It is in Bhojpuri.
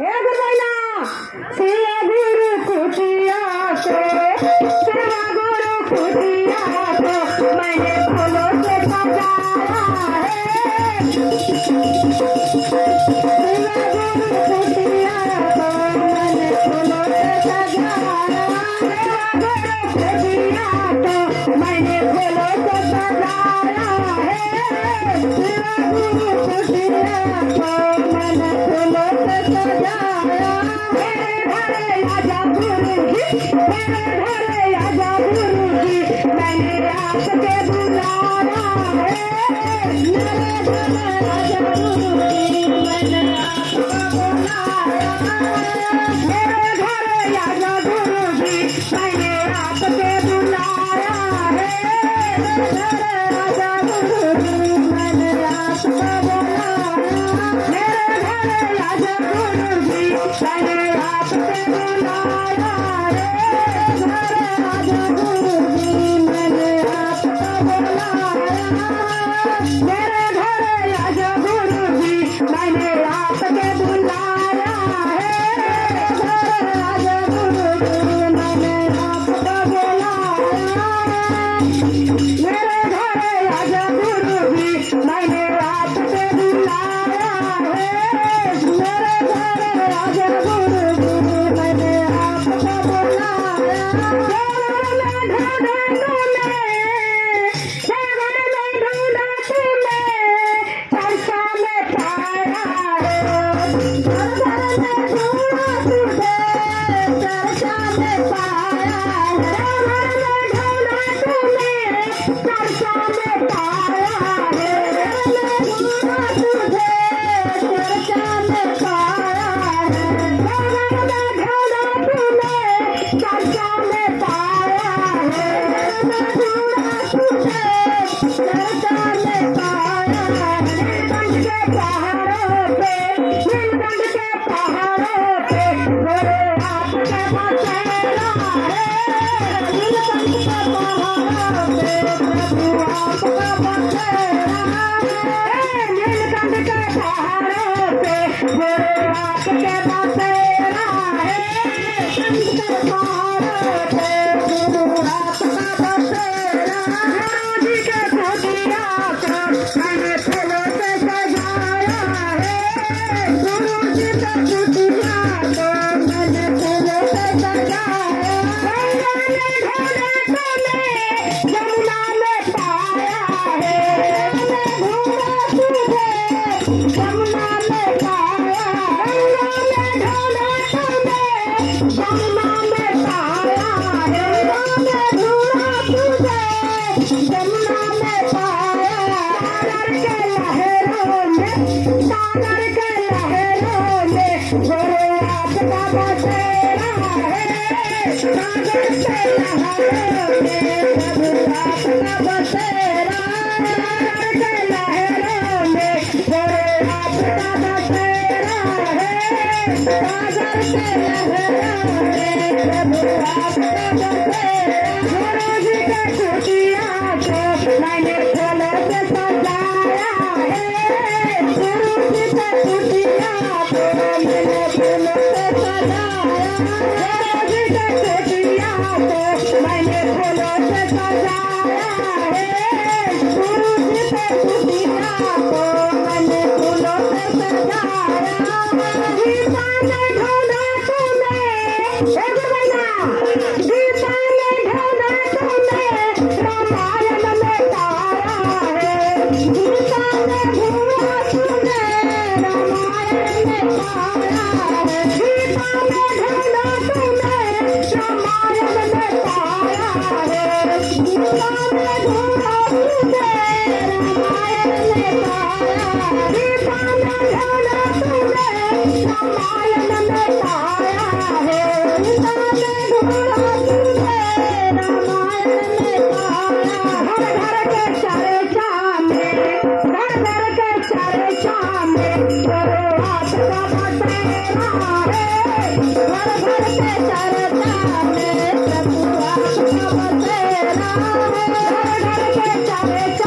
हे गुरुना सिया गुरु कुटिया से सिया गुरु कुटिया को मैंने फूलों से सजाया है। सिया गुरु कुटिया को मैंने फूलों से सजाया। सिया गुरु कुटिया को मैंने फूलों से सजाया है। सिया गुरु कुटिया को मैंने फूलों से सजाया। मेरे घरे आजा गुरुजी, मेरे घरे आजा गुरुजी, मैंने आपके बुलाया है। मेरे घरे आजा गुरुजी, मैंने आपको बुलाया। मेरे घरे आजा गुरुजी, मैंने आपके बुलाया है। मेरे घरे आजा गुरुजी, मैंने आपको बुलाया। मेरे घरे आजा गुरुजी, मैंने आपके बुलाया है। घरे आजा गुरुजी, मैंने आपको बुलाया। मेरे घरे आजा गुरुजी, मैंने आपके बुलाया है। घरे आजा गुरुजी, मैंने आपको बुलाया। मेरे घरे आजा गुरुजी, मैंने आपके बुलाया है। मेरे घरे आजा गुरुजी, मैंने आपको बुलाया। सागर में ढूंढा तूने, सागर में ढूंढा तूने, चर्चा में पाया है। सागर में ढूंढा तुझे, चर्चा में पाया है। सागर में ढूंढा तूने, चर्चा में पाया है। सागर में ढूंढा तुझे, चर्चा में पाया है। सागर में ढूंढा तूने, चर्चा में पाया है। सागर में ढूंढा तुझे, चर्चा में पाया है। नीलकंठ के पहाड़ों पे, नीलकंठ के पहाड़ों पे गोरे आपके बसेरा है। नीलकंठ के पहाड़ों पे प्रभु आपका बसेरा है। नीलकंठ के पहाड़ों पे गोरे आपके बसेरा है। नीलकंठ के पहाड़ों पे गुरु आपका बसेरा। गुरु जी के कुटिया को मैंने फूलों से सजाया है। गुरु जी के कुटिया को मैंने फूलों से सजाया है। गंगा में ढूंढा तूने, यमुना में पाया है। मैंने ढूंढा तुझे, यमुना में पाया है। गंगा में ढूंढा तूने, यमुना में पाया है। गंगा में ढूंढा तुझे, यमुना में पाया। सागर के लहरों में, सागर के लहरों में गोरे आपका बसेरा है। सागर के लहरों में प्रभु आपका बसेरा। सागर के लहरों में गोरे आपका बसेरा है। सागर के लहरों में प्रभु आपका बसेरा। गुरु जी के कुटिया को मैंने फूलों से सजाया है। गुरु जी के कुटिया को मैंने फूलों से सजाया। गुरु जी के कुटिया को मैंने फूलों से सजाया है। गुरु जी के कुटिया को मैंने फूलों से सजाया। गीता में ढूंढा तूने, हे गुरुना, गीता में ढूंढा तूने, रामायण में पाया है। गीता में ढूंढा तूने, रामायण में पाया है। गीता में ढूंढा तूने, रामायण में पाया है। गीता में ढूंढा तूने, रामायण में पाया है। गीता में ढूंढा तूने, रामायण में पाया है। गीता में ढूंढा तूने, रामायण में पाया। घर घर के चर्चा में, घर घर के चर्चा में गोरे आपका बसेरा है। घर घर के चर्चा में प्रभु आपका बसेरा है। घर घर के चर्चा